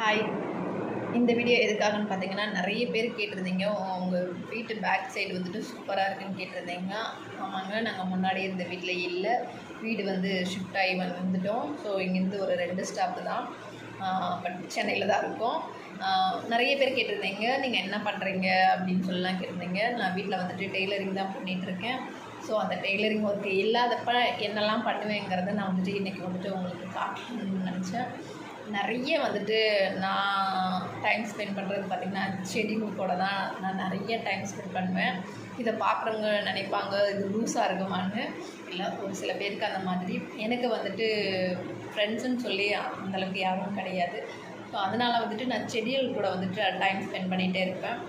Hi. இந்த video எதுக்காகன்னு பார்த்தீங்கன்னா, நிறைய பேர் கேட்டிருந்தீங்க, உங்கள் வீட்டு பேக் சைடு வந்துட்டு சூப்பராக இருக்குன்னு கேட்டிருந்தீங்க. ஆமாங்க, நாங்கள் முன்னாடி இருந்த வீட்டில் இல்லை, வீடு வந்து ஷிஃப்ட் ஆகி வந்துட்டோம். ஸோ இங்கேருந்து ஒரு 2 ஸ்டாப் தான், பட் சென்னையில் தான் இருக்கோம். நிறைய பேர் கேட்டிருந்தீங்க, நீங்கள் என்ன பண்ணுறீங்க அப்படின்னு சொல்லலாம் கேட்டிருந்தீங்க. நான் வீட்டில் வந்துட்டு டெய்லரிங் தான் பண்ணிகிட்ருக்கேன். ஸோ அந்த டெய்லரிங் ஒர்க்கு இல்லாதப்ப என்னெல்லாம் பண்ணுவேங்கிறத நான் வந்துட்டு இன்றைக்கி வந்துட்டு உங்களுக்கு காட்டணும்னு நினச்சேன். நிறைய வந்துட்டு நான் டைம் ஸ்பெண்ட் பண்ணுறது பார்த்திங்கன்னா, செடிகள் கூட தான் நான் நிறைய டைம் ஸ்பெண்ட் பண்ணுவேன். இதை பார்க்குறவங்க நினைப்பாங்க இது லூஸாக இருக்குமான்னு. இல்லை, ஒரு சில பேருக்கு அந்த மாதிரி. எனக்கு வந்துட்டு ஃப்ரெண்ட்ஸுன்னு சொல்லி அந்தளவுக்கு யாரும் கிடையாது. ஸோ அதனால் வந்துட்டு நான் செடிகள் கூட வந்துட்டு டைம் ஸ்பெண்ட் பண்ணிகிட்டே இருப்பேன்.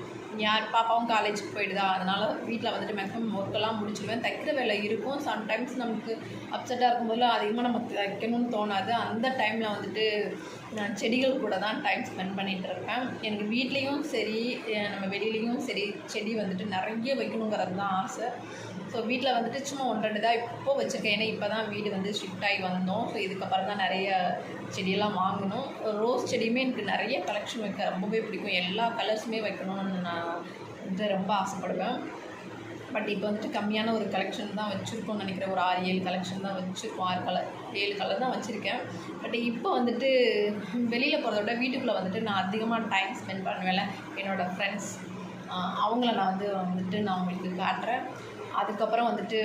பாப்பாவும் காலேஜுக்கு போயிடுதா, அதனால் வீட்டில் வந்துட்டு மேக்ஸிமம் ஒர்க்கெல்லாம் முடிச்சிடுவேன். தைக்கிற வேலை இருக்கும். சம்டைம்ஸ் நமக்கு அப்செட்டாக இருக்கும்போதெல்லாம் அதிகமாக நம்ம தைக்கணும்னு தோணாது. அந்த டைமில் வந்துட்டு நான் செடிகள் கூட தான் டைம் ஸ்பெண்ட் பண்ணிகிட்டு இருப்பேன். எனக்கு வீட்லேயும் சரி, நம்ம வெளியிலையும் சரி, செடி வந்துட்டு நிறைய வைக்கணுங்கிறது தான் ஆசை. ஸோ வீட்டில் வந்துட்டு சும்மா 1-2 தான் இப்போ வச்சுருக்கேன். ஏன்னா இப்போ தான் வீடு வந்து ஷிஃப்ட் ஆகி வந்தோம். ஸோ இதுக்கப்புறம் தான் நிறைய செடியெல்லாம் வாங்கணும். ரோஸ் செடியுமே எனக்கு நிறைய கலெக்ஷன் வைக்க ரொம்பவே பிடிக்கும். எல்லா கலர்ஸுமே வைக்கணும்னு நான் வந்து ரொம்ப ஆசைப்படுவேன். பட் இப்போ வந்துட்டு கம்மியான ஒரு கலெக்ஷன் தான் வச்சுருக்கோம்னு நினைக்கிறேன். ஒரு 6-7 கலெக்ஷன் தான் வச்சுருக்கோம். 7 கலர் தான் வச்சுருக்கேன். பட் இப்போ வந்துட்டு வெளியில் போகிறத விட வீட்டுக்குள்ளே வந்துட்டு நான் அதிகமாக டைம் ஸ்பெண்ட் பண்ணுவேன்ல, என்னோடய ஃப்ரெண்ட்ஸ், அவங்கள நான் வந்துட்டு நான் உங்களுக்கு காட்டுறேன். அதுக்கப்புறம் வந்துட்டு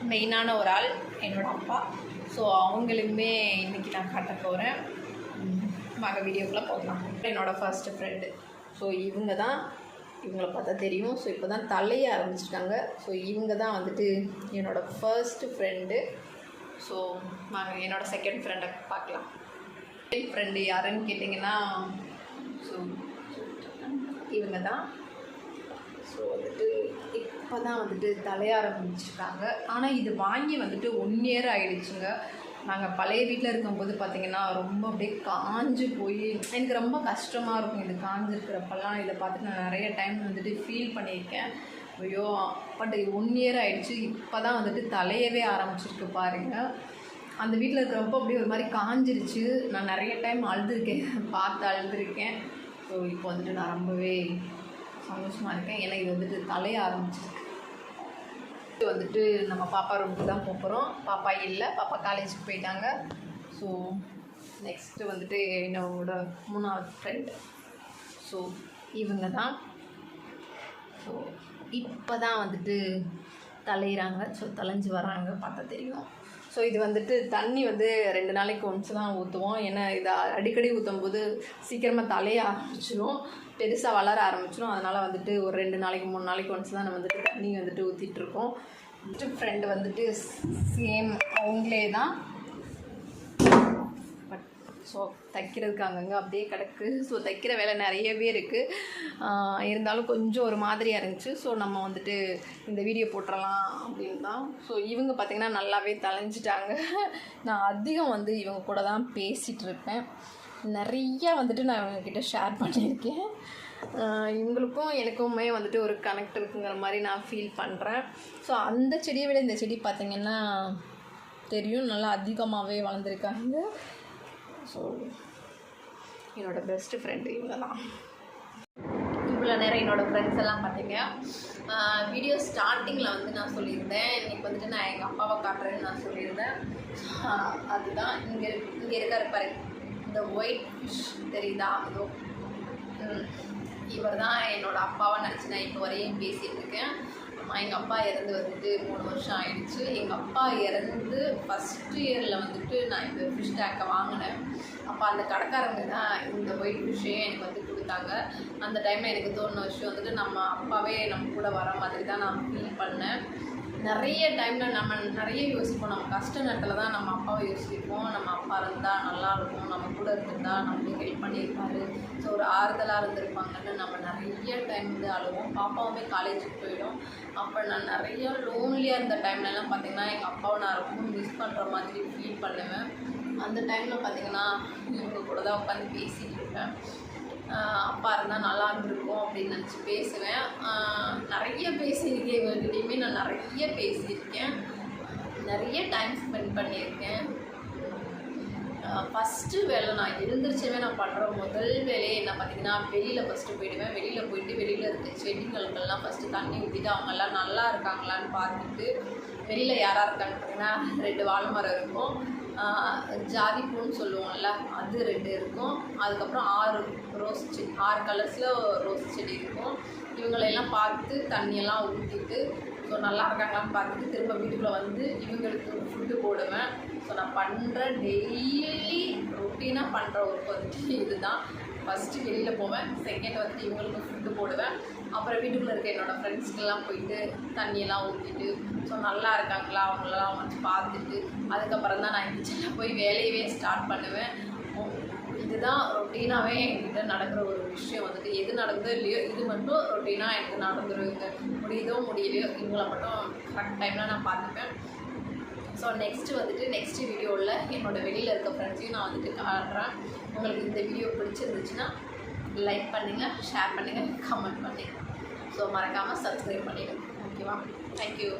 மெயினான ஒரு ஆள் என்னோடய அப்பா. ஸோ அவங்களுமே இன்றைக்கி நான் காட்ட போகிறேன். வாங்க வீடியோக்குள்ளே போகலாம். என்னோடய ஃபர்ஸ்ட்டு ஃப்ரெண்டு. ஸோ இவங்க தான், இவங்கள பார்த்தா தெரியும். ஸோ இப்போ தான் தலைய ஆரம்பிச்சிருக்காங்க. ஸோ இவங்க தான் வந்துட்டு என்னோடய ஃபர்ஸ்ட்டு ஃப்ரெண்டு. ஸோ வாங்க என்னோடய செகண்ட் ஃப்ரெண்டை பார்க்கலாம். செகண்ட் ஃப்ரெண்டு யாருன்னு கேட்டிங்கன்னா, ஸோ இவங்க தான். ஸோ வந்துட்டு இப்போ தான் வந்துட்டு தலைய ஆரம்பிச்சிருக்காங்க. ஆனால் இது வாங்கி வந்துட்டு 1 இயர் ஆகிடுச்சுங்க. நாங்கள் பழைய வீட்டில் இருக்கும்போது பார்த்திங்கன்னா ரொம்ப அப்படியே காஞ்சு போய் எனக்கு ரொம்ப கஷ்டமாக இருக்கும். இது காஞ்சிருக்கிறப்பெல்லாம் இதை பார்த்துட்டு நான் நிறைய டைம் வந்துட்டு ஃபீல் பண்ணியிருக்கேன். ஐயோ, பட் 1 இயர் ஆகிடுச்சு. இப்போ தான் வந்துட்டு தலையவே ஆரம்பிச்சிருக்கு பாருங்கள். அந்த வீட்டில் இருக்கிறப்போ அப்படியே ஒரு மாதிரி காஞ்சிருச்சு. நான் நிறைய டைம் அழுதுருக்கேன், பார்த்து அழுதுருக்கேன். ஸோ இப்போ வந்துட்டு நான் ரொம்பவே சந்தோஷமாக இருக்கேன். ஏன்னா இது வந்துட்டு தலைய ஆரம்பிச்சிருக்கு. இது வந்துட்டு நம்ம பாப்பா ரூமுக்கு தான் போகிறோம். பாப்பா இல்லை, பாப்பா காலேஜுக்கு போயிட்டாங்க. ஸோ நெக்ஸ்ட்டு வந்துட்டு என்னோட 3ஆவது ஃப்ரெண்டு. ஸோ இவங்க தான். ஸோ இப்போ தான் வந்துட்டு தலையிறாங்க. ஸோ தலைஞ்சு வராங்க, பார்த்தா தெரியும். ஸோ இது வந்துட்டு தண்ணி வந்து 2 நாளைக்கு ஒன்ஸ் தான் ஊற்றுவோம். ஏன்னா இதை அடிக்கடி ஊற்றும் போது சீக்கிரமாக தலைய ஆரம்பிச்சிடும், பெருசாக வளர ஆரம்பிச்சிடும். அதனால் வந்துட்டு ஒரு 2 நாளைக்கு 3 நாளைக்கு ஒன்ஸ் தான் நம்ம வந்துட்டு தண்ணி வந்துட்டு ஊற்றிட்டுருக்கோம். ஃபஸ்ட்டு ஃப்ரெண்டு வந்துட்டு சேம் அவங்களே தான். பட் ஸோ தைக்கிறதுக்கு அங்கங்கே அப்படியே கிடக்கு. ஸோ தைக்கிற வேலை நிறையவே இருக்குது. இருந்தாலும் கொஞ்சம் ஒரு மாதிரியாக இருந்துச்சு. ஸோ நம்ம வந்துட்டு இந்த வீடியோ போட்டுடலாம் அப்படின்னு தான். ஸோ இவங்க பார்த்திங்கன்னா நல்லாவே தலைஞ்சிட்டாங்க. நான் அதிகம் வந்து இவங்க கூட தான் பேசிகிட்டு இருப்பேன். நிறையா வந்துட்டு நான் இவங்கக்கிட்ட ஷேர் பண்ணியிருக்கேன். இவங்களுக்கும் எனக்குமே வந்துட்டு ஒரு கனெக்ட் இருக்குங்கிற மாதிரி நான் ஃபீல் பண்ணுறேன். ஸோ அந்த செடியை விட இந்த செடி பார்த்திங்கன்னா தெரியும், நல்லா அதிகமாகவே வளர்ந்துருக்காங்க. ஸோ என்னோடய பெஸ்ட்டு ஃப்ரெண்டு இவங்க தான். இவ்வளோ நேரம் என்னோடய ஃப்ரெண்ட்ஸ் எல்லாம் பார்த்தீங்க. வீடியோ ஸ்டார்டிங்கில் வந்து நான் சொல்லியிருந்தேன், இன்றைக்கி வந்துட்டு நான் எங்கள் அப்பாவை காட்டுறேன்னு நான் சொல்லியிருந்தேன். அதுதான் இங்கே இருக்காரு பாரு, இந்த ஒயிட் ஃபிஷ் தெரியுதா? அதோ இவர் தான் என்னோடய அப்பாவை நினச்சி நான் இப்போ வரையும் பேசிகிட்டு இருக்கேன். எங்கள் அப்பா இறந்து வந்துட்டு 3 வருஷம் ஆகிடுச்சு. எங்கள் அப்பா இறந்து ஃபஸ்ட் இயரில் வந்துட்டு நான் இந்த ஃபிஷ் டேங்கை வாங்கினேன். அப்போ அந்த கடைக்காரங்க தான் இந்த ஒயிட் ஃபிஷ்ஷே எனக்கு வந்து கொடுத்தாங்க. அந்த டைமில் எனக்கு தோணுன விஷயம் வந்துட்டு நம்ம அப்பாவே நம்ம கூட வர மாதிரி தான் நான் ஃபீல் பண்ணேன். நிறைய டைமில் நம்ம நிறைய யோசிப்போம், நம்ம கஷ்ட நேரத்தில் தான் நம்ம அப்பாவை யோசிப்போம். நம்ம அப்பா இருந்தால் நல்லாயிருக்கும், நம்ம கூட இருந்திருந்தால் நம்மளுக்கு ஹெல்ப் பண்ணியிருப்பாரு, ஸோ ஒரு ஆறுதலாக இருந்திருப்பாங்கன்னு நம்ம நிறைய டைம் வந்து அழுவோம். பாப்பாவுமே காலேஜுக்கு போயிடும். அப்போ நான் நிறைய லோன்லியாக இருந்த டைம்லலாம் பார்த்திங்கன்னா எங்கள் அப்பாவை நான் ரொம்ப மிஸ் பண்ணுற மாதிரி ஃபீல் பண்ணுவேன். அந்த டைமில் பார்த்திங்கன்னா இவங்க கூட தான் உட்காந்து பேசிகிட்டு இருப்பேன். அப்பா இருந்தால் நல்லா இருந்திருக்கும் அப்படின்னு நினச்சி பேசுவேன். நிறைய பேசியிருக்கேன், இவங்ககிட்டையுமே நான் நிறைய பேசியிருக்கேன், நிறைய டைம் ஸ்பெண்ட் பண்ணியிருக்கேன். ஃபஸ்ட்டு வேலை நான் எழுந்திரிச்சவே நான் பண்ணுற முதல் வேலையை என்ன பார்த்தீங்கன்னா, வெளியில் ஃபஸ்ட்டு போயிடுவேன். வெளியில் போயிட்டு வெளியில் இருக்க செடிகளுக்கெல்லாம் ஃபஸ்ட்டு தண்ணி ஊற்றிட்டு அவங்கெல்லாம் நல்லா இருக்காங்களான்னு பார்த்துட்டு, வெளியில் யாராக இருக்கான்னு பார்த்தீங்கன்னா 2 வாழை மரம் இருக்கும், ஜாதி பூன்னு சொல்லுவோம்ல அது 2 இருக்கும், அதுக்கப்புறம் 6 ரோஸ் செடி, 6 கலர்ஸில் ரோஸ் செடி இருக்கும். இவங்களையெல்லாம் பார்த்து தண்ணியெல்லாம் ஊற்றிட்டு, ஸோ நல்லா இருக்காங்களான்னு பார்த்துட்டு திரும்ப வீட்டுக்குள்ளே வந்து இவங்களுக்கு ஃபுட்டு போடுவேன். ஸோ நான் பண்ணுற டெய்லி ரொட்டீனாக பண்ணுற ஒர்க் வந்துட்டு இதுதான். ஃபஸ்ட்டு வெளியில் போவேன், செகண்ட் வந்துட்டு இவங்களுக்கு ஃபுட்டு போடுவேன், அப்புறம் வீட்டுக்குள்ளே இருக்க என்னோடய ஃப்ரெண்ட்ஸ்க்கெல்லாம் போயிட்டு தண்ணியெல்லாம் ஊற்றிட்டு, ஸோ நல்லா இருக்காங்களா அவங்களெல்லாம் வந்து பார்த்துட்டு அதுக்கப்புறம் தான் நான் கிச்சனில் போய் வேலையவே ஸ்டார்ட் பண்ணுவேன். இதுதான் ரொட்டீனாகவே என்கிட்ட நடக்கிற ஒரு விஷயம் வந்துட்டு. எது நடந்ததோ இல்லையோ இது மட்டும் ரொட்டீனாக எனக்கு நடந்துருங்க. முடியுதோ முடியலையோ இவங்களை மட்டும் கரெக்ட் டைமில் நான் பார்த்துப்பேன். ஸோ நெக்ஸ்ட்டு வந்துட்டு நெக்ஸ்ட் வீடியோவில் என்னோடய வெளியில் இருக்க ஃப்ரெண்ட்ஸையும் நான் வந்துட்டு காட்டுறேன். உங்களுக்கு இந்த வீடியோ பிடிச்சிருந்துச்சுன்னா லைக் பண்ணுங்கள், ஷேர் பண்ணுங்கள், கமெண்ட் பண்ணுங்கள். ஸோ மறக்காமல் சப்ஸ்கிரைப் பண்ணிவிடுங்க. ஓகேவா? தேங்க்யூ.